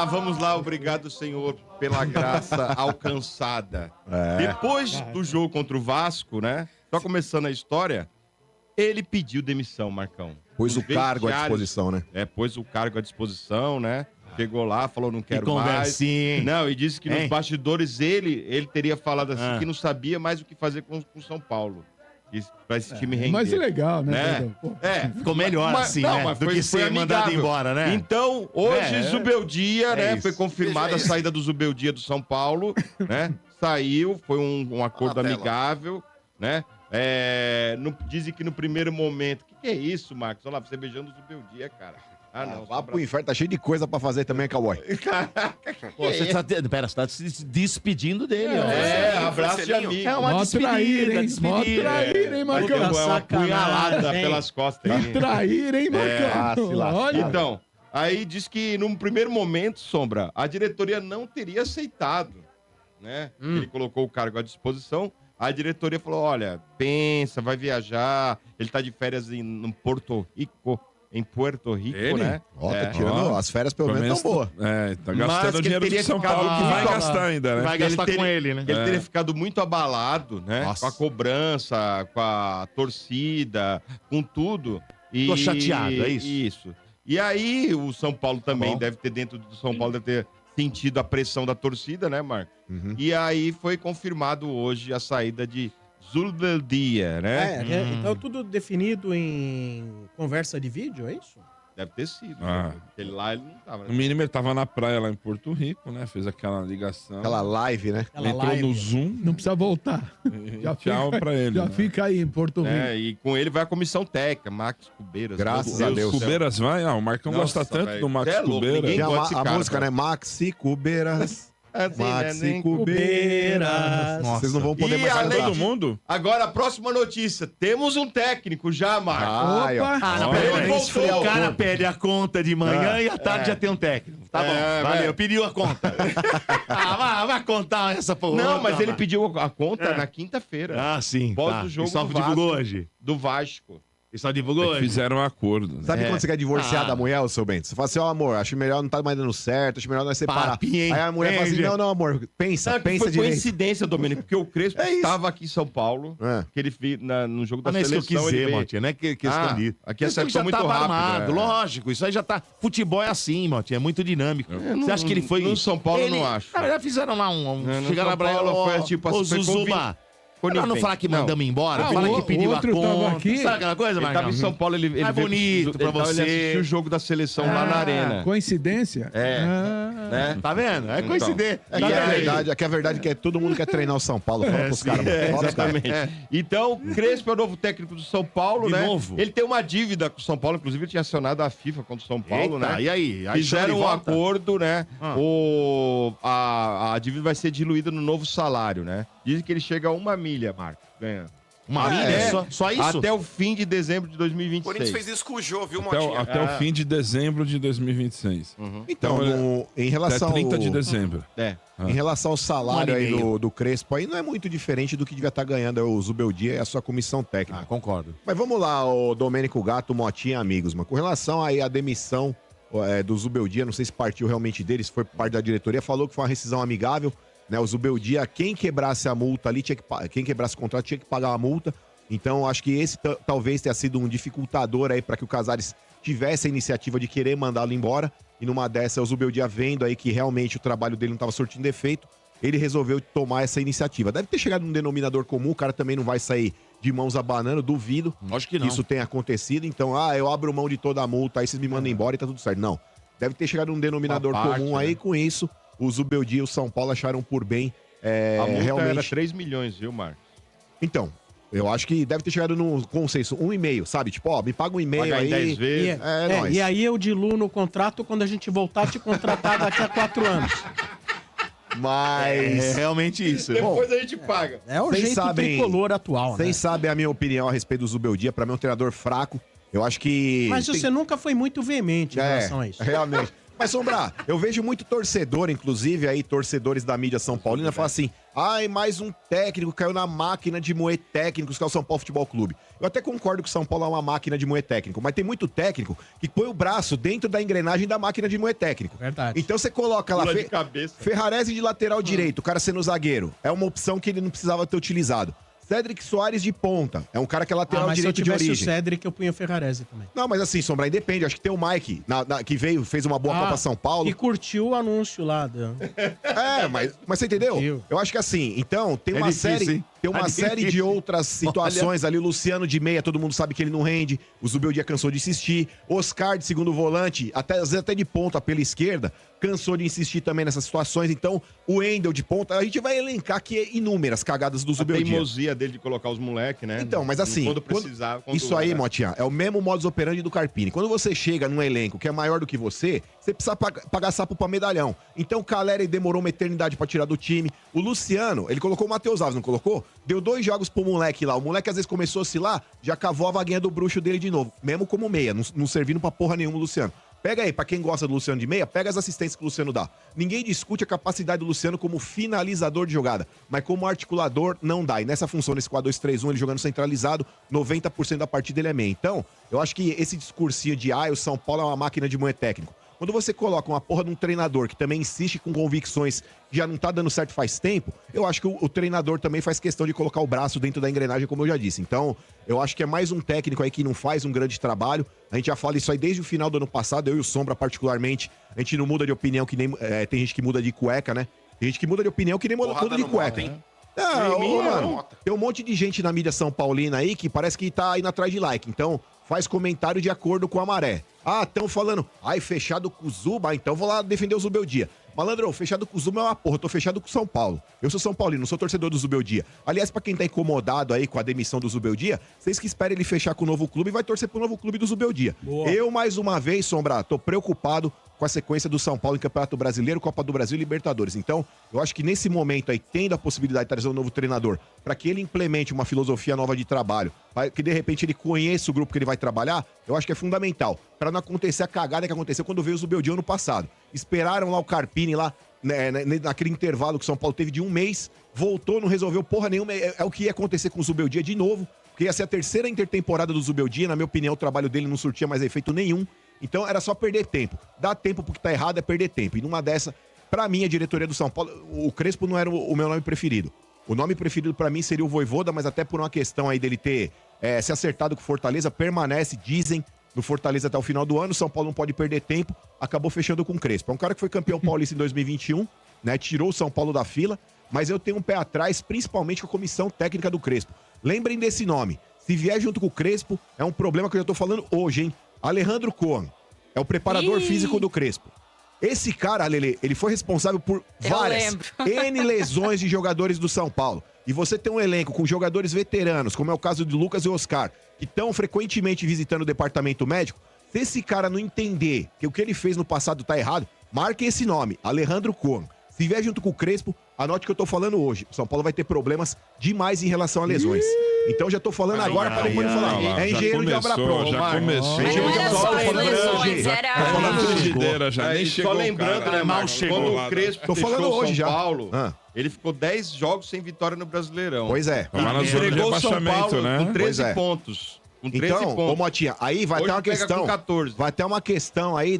Vamos lá, obrigado, Senhor, pela graça alcançada. Depois do jogo contra o Vasco, né? Só começando a história, ele pediu demissão, Marcão. Pôs o cargo à disposição, né? Pôs o cargo à disposição, né? Chegou lá, falou, não quero mais. Hein? Não, e disse que nos bastidores ele teria falado assim, que não sabia mais o que fazer com o São Paulo. Pra esse time render. Mas é legal, né? Ficou melhor assim, né? Mas do que ser mandado embora, né? Então, hoje, Zubeldia, né? isso. Foi confirmada a saída do Zubeldia do São Paulo, né? Saiu, foi um acordo amigável, né? Dizem que no primeiro momento... O que é isso, Marcos? Olha lá, você beijando o Zubeldia, cara. Não. Vá pro inferno, tá cheio de coisa pra fazer também, cowboy. Pô, você tá se despedindo dele, ó. Abraço de amigo. É uma despedida, Mó traíra, hein, Marcão? É uma punhalada pelas costas. Tá traíra, hein, Marcão? Olha. Então, aí diz que num primeiro momento, Sombra, a diretoria não teria aceitado, né? Ele colocou o cargo à disposição. A diretoria falou, olha, pensa, vai viajar. Ele tá de férias em Porto Rico. Em Puerto Rico, né? Tá tirando as férias pelo menos tão boa. Tá gastando o dinheiro do São Paulo que vai gastar ainda, né? Vai gastar com ele, né? Ele teria ficado muito abalado, né? Nossa. Com a cobrança, com a torcida, com tudo. Tô chateado, é isso? Isso. E aí o São Paulo também deve ter, dentro do São Paulo, deve ter sentido a pressão da torcida, né, Marcos? E aí foi confirmado hoje a saída de Zubeldia, né? Então tudo definido em conversa de vídeo, é isso? Deve ter sido. Né? Ele lá, ele não tava. No mínimo, ele tava na praia lá em Porto Rico, né? Fez aquela ligação. Aquela live, né? Entrou no Zoom. Não precisa voltar. Tchau pra ele. Já né? fica aí em Porto Rico. E com ele vai a comissão técnica, Max Cubeiras. Graças a Deus. Cubeiras vai? O Marcão gosta tanto velho. do Max Cê é louco, Cubeiras. ninguém Tem gosta desse a cara, música, cara. né? Maxi Cubeiras. Maxi nem Cubeiras. Vocês não vão poder E mais além cantar. Todo mundo? Agora, a próxima notícia. Temos um técnico já, Marcos. Ai, ó. Não, Ele peraí. voltou. O cara pede a conta de manhã e à tarde já tem um técnico. Tá bom, valeu. Pediu a conta. Vai contar essa porra. Não, mas ele pediu a conta na quinta-feira. Ah, sim. Pós o jogo E só do divulgou Vasco. hoje. Do Vasco. E só divulgou hoje. Fizeram um acordo. né? Sabe quando você quer divorciar da mulher, ô seu Bento? Você fala assim, ó, amor, acho melhor não tá mais dando certo, acho melhor nós separar. Papinho, hein? Aí a mulher fala assim, não, amor, pensa Sabe que foi direito. coincidência, Domênico, porque o Crespo estava aqui em São Paulo, que ele fez no jogo da Não é isso que eu seleção. quis ele dizer, veio. Montinho, não é questão disso. Aqui a Isso aí seleção já muito tava rápido, armado, né? lógico. Isso aí já tá... Futebol é assim, Montinho, é muito dinâmico. Você acha que ele foi... No São Paulo eu não acho. Na verdade, fizeram lá No chegaram lá São pra ele, Paulo foi tipo assim, foi Zuzuba. Pra não falar que mandamos embora, falar que pediu a conta. aqui. Sabe aquela coisa, Ele Marcão? tava em São Paulo, ele veio bonito pra ele você. assistiu o jogo da seleção lá na arena. Coincidência? Né? Tá vendo? É coincidência. É que a verdade é que todo mundo quer treinar o São Paulo. Fala pros caras. Fala pros caras. Exatamente. Então, Crespo é o novo técnico do São Paulo, De né? novo? Ele tem uma dívida com o São Paulo, inclusive ele tinha acionado a FIFA contra o São Paulo, Eita, né? e aí? Fizeram um volta? acordo, né? Ah. A dívida vai ser diluída no novo salário, né? Dizem que ele chega a 1 milha, Marcos. Ganha. Uma milha? Só isso? Até o fim de dezembro de O 2026. Corinthians fez isso com o Jô, viu, Até, Motinha? até o fim de dezembro de 2026. Então, em relação Até 30 de ao... dezembro. Em relação ao salário Um ano e aí meio. do Crespo, aí não é muito diferente do que devia estar ganhando o Zubeldia e a sua comissão técnica. Concordo. Mas vamos lá, o Domênico Gato, Motinha, amigos, mano. Com relação aí à demissão do Zubeldia, não sei se partiu realmente dele, se foi parte da diretoria, falou que foi uma rescisão amigável, né? O Zubeldia, quem quebrasse a multa ali, quem quebrasse o contrato tinha que pagar a multa. Então, acho que esse talvez tenha sido um dificultador aí para que o Casares tivesse a iniciativa de querer mandá-lo embora. E numa dessa, o Zubeldia vendo aí que realmente o trabalho dele não estava surtindo efeito, ele resolveu tomar essa iniciativa. Deve ter chegado num denominador comum, o cara também não vai sair de mãos abanando, duvido Acho que não. isso tenha acontecido. Então, eu abro mão de toda a multa, aí vocês me mandam embora e tá tudo certo. Não. Deve ter chegado num denominador Uma parte, comum aí, né? com isso, o Zubeldia e o São Paulo acharam por bem A multa realmente... era 3 milhões, viu, Marcos? Então, eu acho que deve ter chegado num consenso, 1,5, sabe? Tipo, ó, me paga 1,5 Pagar em aí. 10 vezes. nóis. E aí eu diluo no contrato quando a gente voltar a te contratar daqui a 4 anos. Mas... É realmente isso. Depois a gente paga. É o Vocês jeito sabem- tricolor atual, né? Vocês sabem a minha opinião a respeito do Zubeldia. Pra mim é um treinador fraco. Eu acho que... Mas você nunca foi muito veemente em relação a isso. Realmente. Mas, Sombra, eu vejo muito torcedor, inclusive aí, torcedores da mídia São Paulina, falam assim, ai, mais um técnico caiu na máquina de moer técnicos, que é o São Paulo Futebol Clube. Eu até concordo que o São Paulo é uma máquina de moer técnico, mas tem muito técnico que põe o braço dentro da engrenagem da máquina de moer técnico. Verdade. Então você coloca lá, Pula de cabeça. Ferrarese de lateral direito, o cara sendo zagueiro, é uma opção que ele não precisava ter utilizado. Cédric Soares de ponta. É um cara que é lateral mas se eu direito de tivesse origem. o Cédric, eu punho o Ferrarese também. Não, mas assim, Sombra, depende. Acho que tem o Mike, que veio, fez uma boa Copa São Paulo. E curtiu o anúncio lá. Mas você entendeu? Curtiu. Eu acho que assim, então, tem É uma difícil, série. hein? Tem uma Tá série de difícil. outras situações ali. O Luciano de meia, todo mundo sabe que ele não rende. O Zubeldia cansou de insistir. Oscar de segundo volante, às vezes até de ponta pela esquerda, cansou de insistir também nessas situações. Então, o Endel de ponta, a gente vai elencar aqui inúmeras cagadas do A Zubeldia. teimosia dele de colocar os moleques, né? Então, mas assim, Quando precisava. isso aí, Motinha, é o mesmo modus operandi do Carpini. Quando você chega num elenco que é maior do que você precisa pagar sapo pra medalhão. Então o Caleri demorou uma eternidade pra tirar do time. O Luciano, ele colocou o Matheus Alves, não colocou? Deu 2 jogos pro moleque lá. O moleque às vezes começou a oscilar, já cavou a vaguinha do bruxo dele de novo. Mesmo como meia, não servindo pra porra nenhuma o Luciano. Pega aí, pra quem gosta do Luciano de meia, pega as assistências que o Luciano dá. Ninguém discute a capacidade do Luciano como finalizador de jogada, mas como articulador não dá. E nessa função, nesse 4-2-3-1, ele jogando centralizado, 90% da partida ele é meia. Então, eu acho que esse discursinho de o São Paulo é uma máquina de moer técnico. Quando você coloca uma porra de um treinador que também insiste com convicções que já não tá dando certo faz tempo, eu acho que o treinador também faz questão de colocar o braço dentro da engrenagem, como eu já disse. Então, eu acho que é mais um técnico aí que não faz um grande trabalho. A gente já fala isso aí desde o final do ano passado, eu e o Sombra particularmente. A gente não muda de opinião que nem... tem gente que muda de cueca, né? Tem gente que muda de opinião que nem muda tudo de cueca. Mano, tem um monte de gente na mídia São Paulina aí que parece que tá indo atrás de like. Então, faz comentário de acordo com a maré. Estão falando, fechado com o Zuba, então vou lá defender o Zubeldia. Malandro, fechado com o Zuba é uma porra, eu tô fechado com o São Paulo. Eu sou São Paulino, não sou torcedor do Zubeldia. Aliás, pra quem tá incomodado aí com a demissão do Zubeldia, vocês que esperem ele fechar com o novo clube, vai torcer pro novo clube do Zubeldia. Eu, mais uma vez, Sombra, tô preocupado com a sequência do São Paulo em Campeonato Brasileiro, Copa do Brasil e Libertadores. Então, eu acho que nesse momento aí, tendo a possibilidade de trazer um novo treinador, para que ele implemente uma filosofia nova de trabalho, para que de repente ele conheça o grupo que ele vai trabalhar, eu acho que é fundamental, para não acontecer a cagada que aconteceu quando veio o Zubeldia ano passado. Esperaram lá o Carpini lá, né, naquele intervalo que o São Paulo teve de 1 mês, voltou, não resolveu porra nenhuma. É o que ia acontecer com o Zubeldia de novo, porque ia ser a terceira intertemporada do Zubeldia. Na minha opinião, o trabalho dele não surtia mais efeito nenhum. Então era só perder tempo. Dar tempo pro que tá errado é perder tempo. E numa dessa, pra mim, a diretoria do São Paulo, o Crespo não era o meu nome preferido. O nome preferido pra mim seria o Vojvoda, mas até por uma questão aí dele ter se acertado com o Fortaleza, permanece, dizem, no Fortaleza até o final do ano. O São Paulo não pode perder tempo, acabou fechando com o Crespo. É um cara que foi campeão paulista em 2021, né? Tirou o São Paulo da fila, mas eu tenho um pé atrás, principalmente com a comissão técnica do Crespo. Lembrem desse nome. Se vier junto com o Crespo, é um problema que eu já tô falando hoje, hein? Alejandro Cohen é o preparador físico do Crespo. Esse cara, Lelê, ele foi responsável por várias N lesões de jogadores do São Paulo. E você tem um elenco com jogadores veteranos, como é o caso de Lucas e Oscar, que estão frequentemente visitando o departamento médico. Se esse cara não entender que o que ele fez no passado tá errado, marque esse nome, Alejandro Cohen. Se vier junto com o Crespo, anote o que eu tô falando hoje. O São Paulo vai ter problemas demais em relação a lesões. Então já tô falando agora para depois falar. É engenheiro de obra pronta. Já começou. Engenheiro de obra pronta. Frigideira já, nem chegou. Só lembrando, cara. né, Marcos? Quando o Crespo Tô falando deixou o hoje São já. Paulo, ele ficou 10 jogos sem vitória no Brasileirão. Pois é. Tava na zona de Entregou o São rebaixamento, Paulo né? com Pois 13 é. pontos. Com 13 Então, pontos. ô Motinha, aí vai ter Hoje uma pega questão. com 14. Vai ter uma questão aí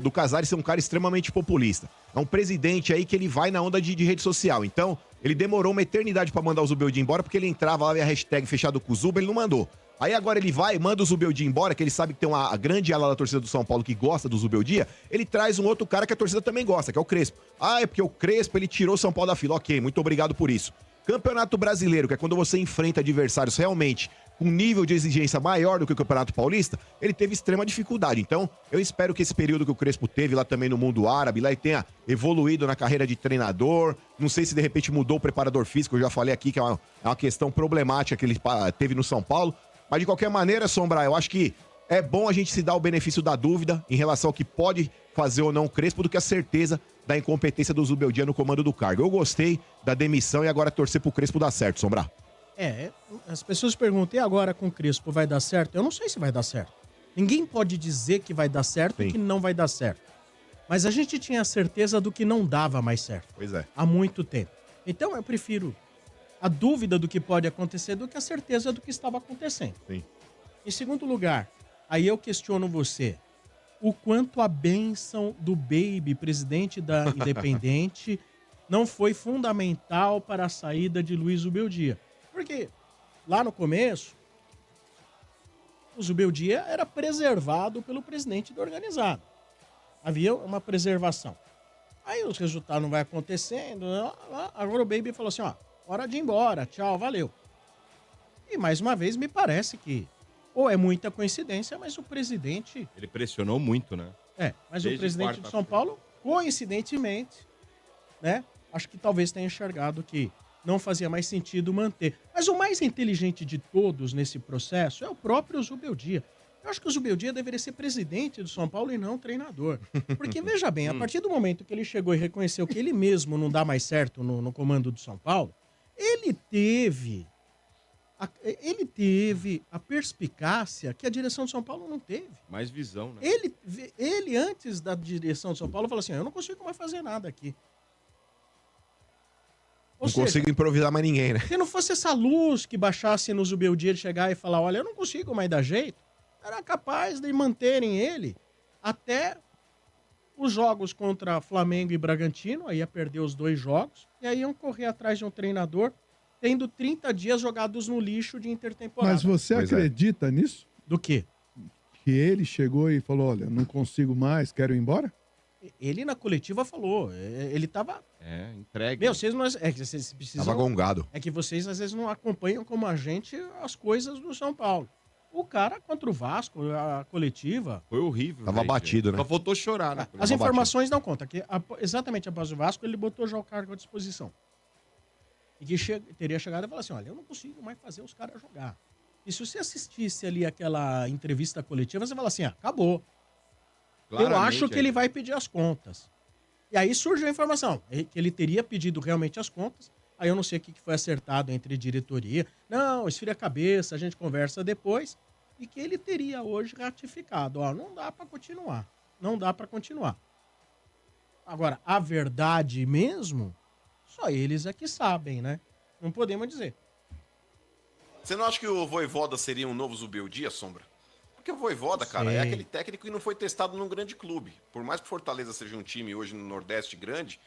do Casares ser um cara extremamente populista. É um presidente aí que ele vai na onda de rede social. Então, ele demorou uma eternidade pra mandar o Zubeldia embora, porque ele entrava lá e a hashtag fechado com o Zuba, ele não mandou. Aí agora ele vai, manda o Zubeldia embora, que ele sabe que tem uma grande ala da torcida do São Paulo que gosta do Zubeldia, ele traz um outro cara que a torcida também gosta, que é o Crespo. É porque o Crespo, ele tirou o São Paulo da fila. Ok, muito obrigado por isso. Campeonato Brasileiro, que é quando você enfrenta adversários realmente com nível de exigência maior do que o Campeonato Paulista, ele teve extrema dificuldade. Então, eu espero que esse período que o Crespo teve lá também no mundo árabe, lá ele tenha evoluído na carreira de treinador. Não sei se de repente mudou o preparador físico, eu já falei aqui que é uma questão problemática que ele teve no São Paulo. Mas de qualquer maneira, Sombra, eu acho que é bom a gente se dar o benefício da dúvida em relação ao que pode fazer ou não o Crespo do que a certeza da incompetência do Zubeldia no comando do cargo. Eu gostei da demissão e agora torcer pro Crespo dar certo, Sombra. As pessoas perguntam, e agora com o Crespo vai dar certo? Eu não sei se vai dar certo. Ninguém pode dizer que vai dar certo e que não vai dar certo. Mas a gente tinha certeza do que não dava mais certo. Pois é. Há muito tempo. Então eu prefiro a dúvida do que pode acontecer do que a certeza do que estava acontecendo. Sim. Em segundo lugar, aí eu questiono você. O quanto a bênção do Baby, presidente da Independente, não foi fundamental para a saída de Luiz Ubeldia. Porque lá no começo, o Zubeldia era preservado pelo presidente do organizado. Havia uma preservação. Aí os resultados não vai acontecendo. Agora o Baby falou assim, ó, hora de ir embora, tchau, valeu. E mais uma vez me parece que ou é muita coincidência, mas o presidente... Ele pressionou muito, né? Mas Desde o presidente de São Paulo, coincidentemente, né, acho que talvez tenha enxergado que não fazia mais sentido manter. Mas o mais inteligente de todos nesse processo é o próprio Zubeldia. Eu acho que o Zubeldia deveria ser presidente do São Paulo e não treinador. Porque, veja bem, a partir do momento que ele chegou e reconheceu que ele mesmo não dá mais certo no comando do São Paulo, ele teve a perspicácia que a direção de São Paulo não teve. Mais visão, né? Ele antes da direção de São Paulo, falou assim, eu não consigo mais fazer nada aqui. Não consigo improvisar mais ninguém, né? Se não fosse essa luz que baixasse no Zubeldia de chegar e falar, olha, eu não consigo mais dar jeito, era capaz de manterem ele até os jogos contra Flamengo e Bragantino, aí ia perder os 2 jogos, e aí iam correr atrás de um treinador, tendo 30 dias jogados no lixo de intertemporada. Mas você acredita nisso? Do quê? Que ele chegou e falou, olha, não consigo mais, quero ir embora? Ele na coletiva falou, ele tava... entregue. Meu, vocês não... É que vocês precisam... Tava gongado. É que vocês às vezes não acompanham como a gente as coisas do São Paulo. O cara contra o Vasco, a coletiva... Foi horrível. Tava batido, né? Só faltou chorar, né? As informações dão conta que exatamente após o Vasco ele botou já o cargo à disposição. E que teria chegado e falado assim, olha, eu não consigo mais fazer os caras jogar. E se você assistisse ali aquela entrevista coletiva, você fala assim, acabou. Eu acho que ele vai pedir as contas. E aí surge a informação que ele teria pedido realmente as contas. Aí eu não sei o que foi acertado entre diretoria. Não, esfria a cabeça, a gente conversa depois. E que ele teria hoje ratificado. Ó, não dá para continuar. Não dá para continuar. Agora, a verdade mesmo, só eles é que sabem, né? Não podemos dizer. Você não acha que o Vojvoda seria um novo Zubeldia, Sombra? Porque o Vojvoda, cara, é aquele técnico que não foi testado num grande clube. Por mais que o Fortaleza seja um time hoje no Nordeste grande,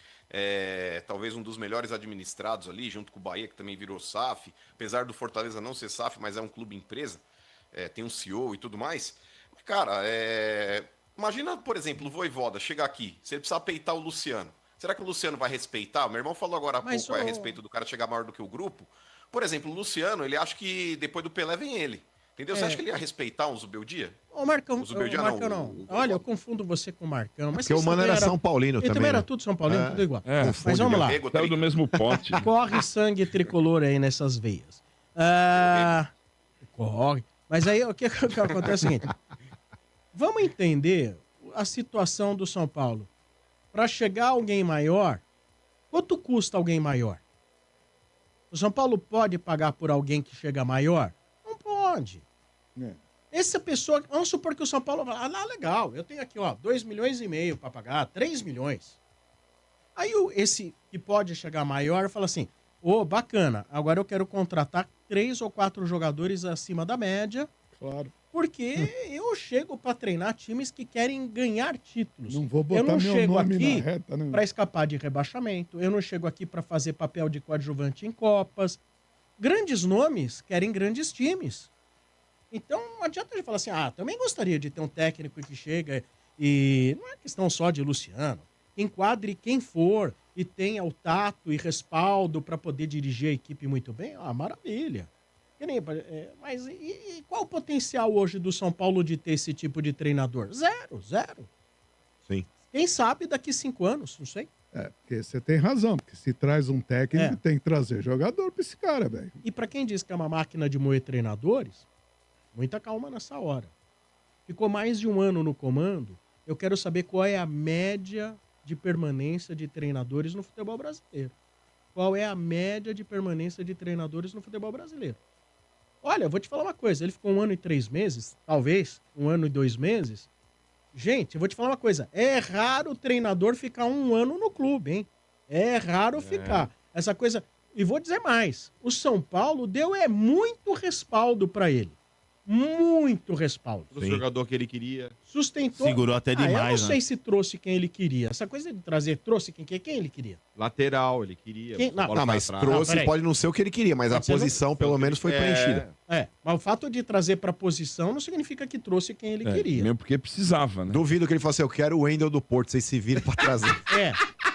talvez um dos melhores administrados ali, junto com o Bahia, que também virou SAF. Apesar do Fortaleza não ser SAF, mas é um clube empresa, tem um CEO e tudo mais. Cara, imagina, por exemplo, o Vojvoda chegar aqui, se ele precisar peitar o Luciano. Será que o Luciano vai respeitar? Meu irmão falou agora há pouco a respeito do cara chegar maior do que o grupo. Por exemplo, o Luciano, ele acha que depois do Pelé vem ele. Entendeu? Você acha que ele ia respeitar um Zubeldia? Ô, Marcão, o Zubeldia não. Olha, eu confundo você com o Marcão. Mas porque o Mano era São Paulino também. Ele também era tudo São Paulino, tudo igual. Mas vamos lá. Saiu do mesmo pote. Corre sangue tricolor aí nessas veias. Corre. Mas aí o que acontece é o seguinte. Vamos entender a situação do São Paulo. Para chegar alguém maior, quanto custa alguém maior? O São Paulo pode pagar por alguém que chega maior? Não pode. Essa pessoa, vamos supor que o São Paulo fala, legal, eu tenho aqui, ó, 2,5 milhões para pagar, 3 milhões. Aí esse que pode chegar maior fala assim, bacana, agora eu quero contratar 3 ou 4 jogadores acima da média. Claro. Porque eu chego para treinar times que querem ganhar títulos. Não vou botar eu não meu chego nome aqui na reta, né? para escapar de rebaixamento. Eu não chego aqui para fazer papel de coadjuvante em Copas. Grandes nomes querem grandes times. Então não adianta a gente falar assim, também gostaria de ter um técnico que chega e não é questão só de Luciano. Enquadre quem for e tenha o tato e respaldo para poder dirigir a equipe muito bem. Maravilha. Mas e qual o potencial hoje do São Paulo de ter esse tipo de treinador? Zero. Sim. Quem sabe daqui 5 anos, não sei. Porque você tem razão, porque se traz um técnico, tem que trazer jogador pra esse cara, velho. E pra quem diz que é uma máquina de moer treinadores, muita calma nessa hora. Ficou mais de 1 ano no comando, eu quero saber qual é a média de permanência de treinadores no futebol brasileiro. Qual é a média de permanência de treinadores no futebol brasileiro? Olha, eu vou te falar uma coisa. Ele ficou 1 ano e 3 meses, talvez, 1 ano e 2 meses. Gente, eu vou te falar uma coisa. É raro o treinador ficar 1 ano no clube, hein? É raro ficar. Essa coisa... E vou dizer mais. O São Paulo deu muito respaldo pra ele. Muito respaldo. O jogador que ele queria. Sustentou. Segurou até Eu não demais, sei né? se trouxe quem ele queria. Essa coisa de trazer, trouxe quem ele queria. Lateral, ele queria. Quem- bola não, pra mas trás. trouxe, peraí. pode não ser o que ele queria, mas a Pode ser, não- posição pelo menos foi preenchida. Mas o fato de trazer pra posição não significa que trouxe quem ele queria. Mesmo porque precisava, né? Duvido que ele fosse, eu quero o Wendel do Porto, vocês se viram pra trazer.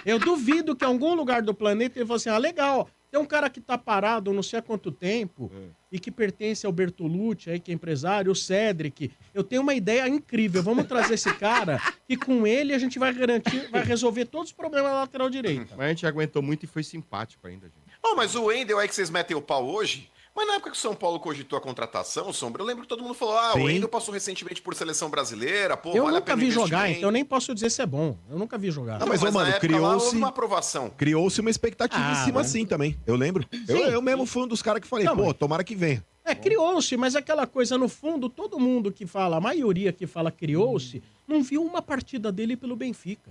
Eu duvido que em algum lugar do planeta ele falou assim, legal, tem um cara que tá parado não sei há quanto tempo e que pertence ao Bertolucci, aí, que é empresário, o Cedric. Eu tenho uma ideia incrível, vamos trazer esse cara e com ele a gente vai garantir, vai resolver todos os problemas da lateral direita. Mas a gente aguentou muito e foi simpático ainda, gente. Mas o Wendel aí que vocês metem o pau hoje, mas na época que o São Paulo cogitou a contratação, Sombra, eu lembro que todo mundo falou, o Wendel passou recentemente por seleção brasileira, pô, Eu vale a nunca pena o vi jogar, investimento. então eu nem posso dizer se é bom. Eu nunca vi jogar. Não, mas, ô, na mano, época lá criou-se houve uma aprovação. criou-se uma expectativa em cima assim também. Eu lembro. Eu mesmo fui um dos caras que falei, Não, pô, mas- tomara que venha. Criou-se, mas aquela coisa, no fundo, todo mundo que fala, a maioria que fala criou-se, não viu uma partida dele pelo Benfica.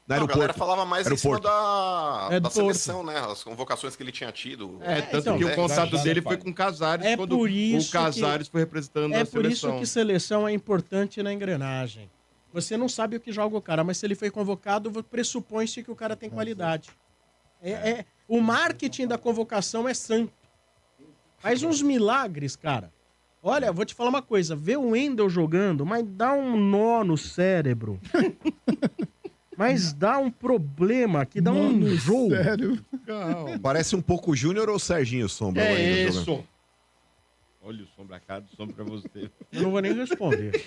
Não, Não, era a o galera Porto. falava mais Era em o cima Porto. É do da seleção, né? As convocações que ele tinha tido. Tanto então, que o né? contato já dele não foi faz. com o Casares É quando por isso o Casares foi representando É a por isso seleção. que seleção é importante na engrenagem. Você não sabe o que joga o cara, mas se ele foi convocado, pressupõe-se que o cara tem qualidade. O marketing da convocação é santo. Faz uns milagres, cara. Olha, vou te falar uma coisa. Ver o Wendel jogando, mas dá um nó no cérebro. Mas dá um problema que dá um jogo. Sério. Parece um pouco o Júnior ou o Serginho Sombra. o É Wendel jogando. isso. Olha o Sombra, a cara do Sombra pra você. Eu não vou nem responder.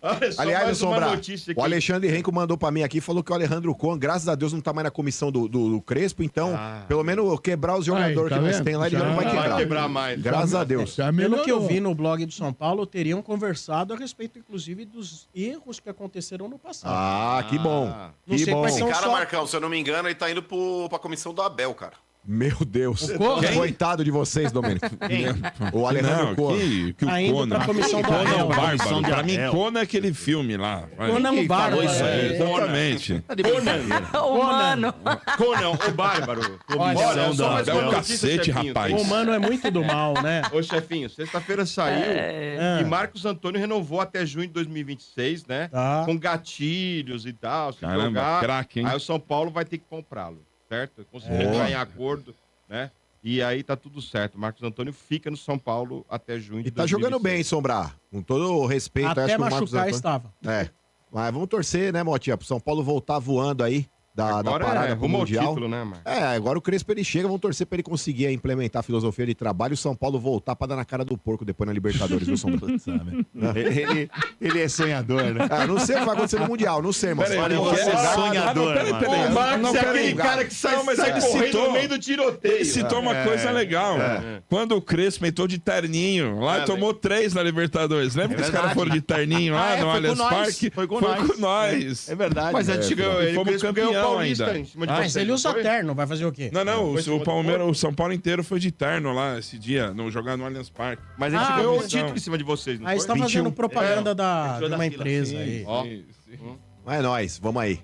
Olha só Aliás, o mais uma Sombra, notícia aqui. o Alexandre Renko mandou pra mim aqui, falou que o Alejandro Cohen, graças a Deus, não tá mais na comissão do Crespo, então, pelo menos quebrar os jogadores tá que nós vendo? tem lá, ele já não vai Já quebrar. vai quebrar mais. Graças a Deus. Já Pelo que eu melhorou. vi no blog do São Paulo, teriam conversado a respeito, inclusive, dos erros que aconteceram no passado. Ah, que bom. Não Que sei bom. quais Esse são cara, só- Marcão, se eu não me engano, ele tá indo pra comissão do Abel, cara. Meu Deus. Cohen? Coitado de vocês, Domênico. O Alejandro Não, Cohen. que o Tá indo Conan. pra comissão do Conan Abel. é o bárbaro. Comissão de Pra mim, Abel. Conan é aquele filme lá. Conan o Bárbaro. isso aí? Exatamente. Ô, mano. Conan, o bárbaro. Olha, só mais É uma o notícia, cacete, chefinho. rapaz. O mano é muito do mal, né? Ô, chefinho, sexta-feira saiu É. e Marcos Antônio renovou até junho de 2026, né? Tá. Com gatilhos e tal. Se Caramba, jogar, craque, hein? aí o São Paulo vai ter que comprá-lo, certo? Conseguiu entrar em acordo, né? E aí tá tudo certo. Marcos Antônio fica no São Paulo até junho de E tá jogando bem, Sombra. Com todo o respeito, acho Até que o Marcos machucar Antônio... estava. É. Mas vamos torcer, né, Motinha? Pro São Paulo voltar voando aí da Agora parada pro rumo ao Mundial. título, né, Marcos? É, agora o Crespo ele chega, vamos torcer pra ele conseguir implementar a filosofia de trabalho e o São Paulo voltar pra dar na cara do porco depois na Libertadores, viu, Sombra? Ele é sonhador, né? Ah, não sei o que vai acontecer no Mundial, não sei, mano. Peraí, Olha, ele você quer- é sonhador, peraí, mano. peraí. O Marcos Não, é peraí. aquele cara que sai, Não, mas sai ele correndo citou- no meio do tiroteio. Ele citou uma coisa legal. Quando o Crespo entrou de terninho, lá tomou 3 na Libertadores. Lembra que os caras foram de terninho lá no foi Allianz com nós. Parque? Foi com nós. nós. É verdade. Mas ele fomos Crespo ganhou o campeão Paulista ainda. em cima de Mas vocês, ele não usa foi? terno, vai fazer o quê? Não, Foi o Palmeiras, o São Paulo inteiro foi de terno lá esse dia, no jogar no Allianz Parque. Mas a gente Ah, ganhou o mas não. título em cima de vocês, não Aí foi? está fazendo propaganda É, de entrou uma da fila. empresa aí. Ó. Sim. Mas é nóis, vamos aí.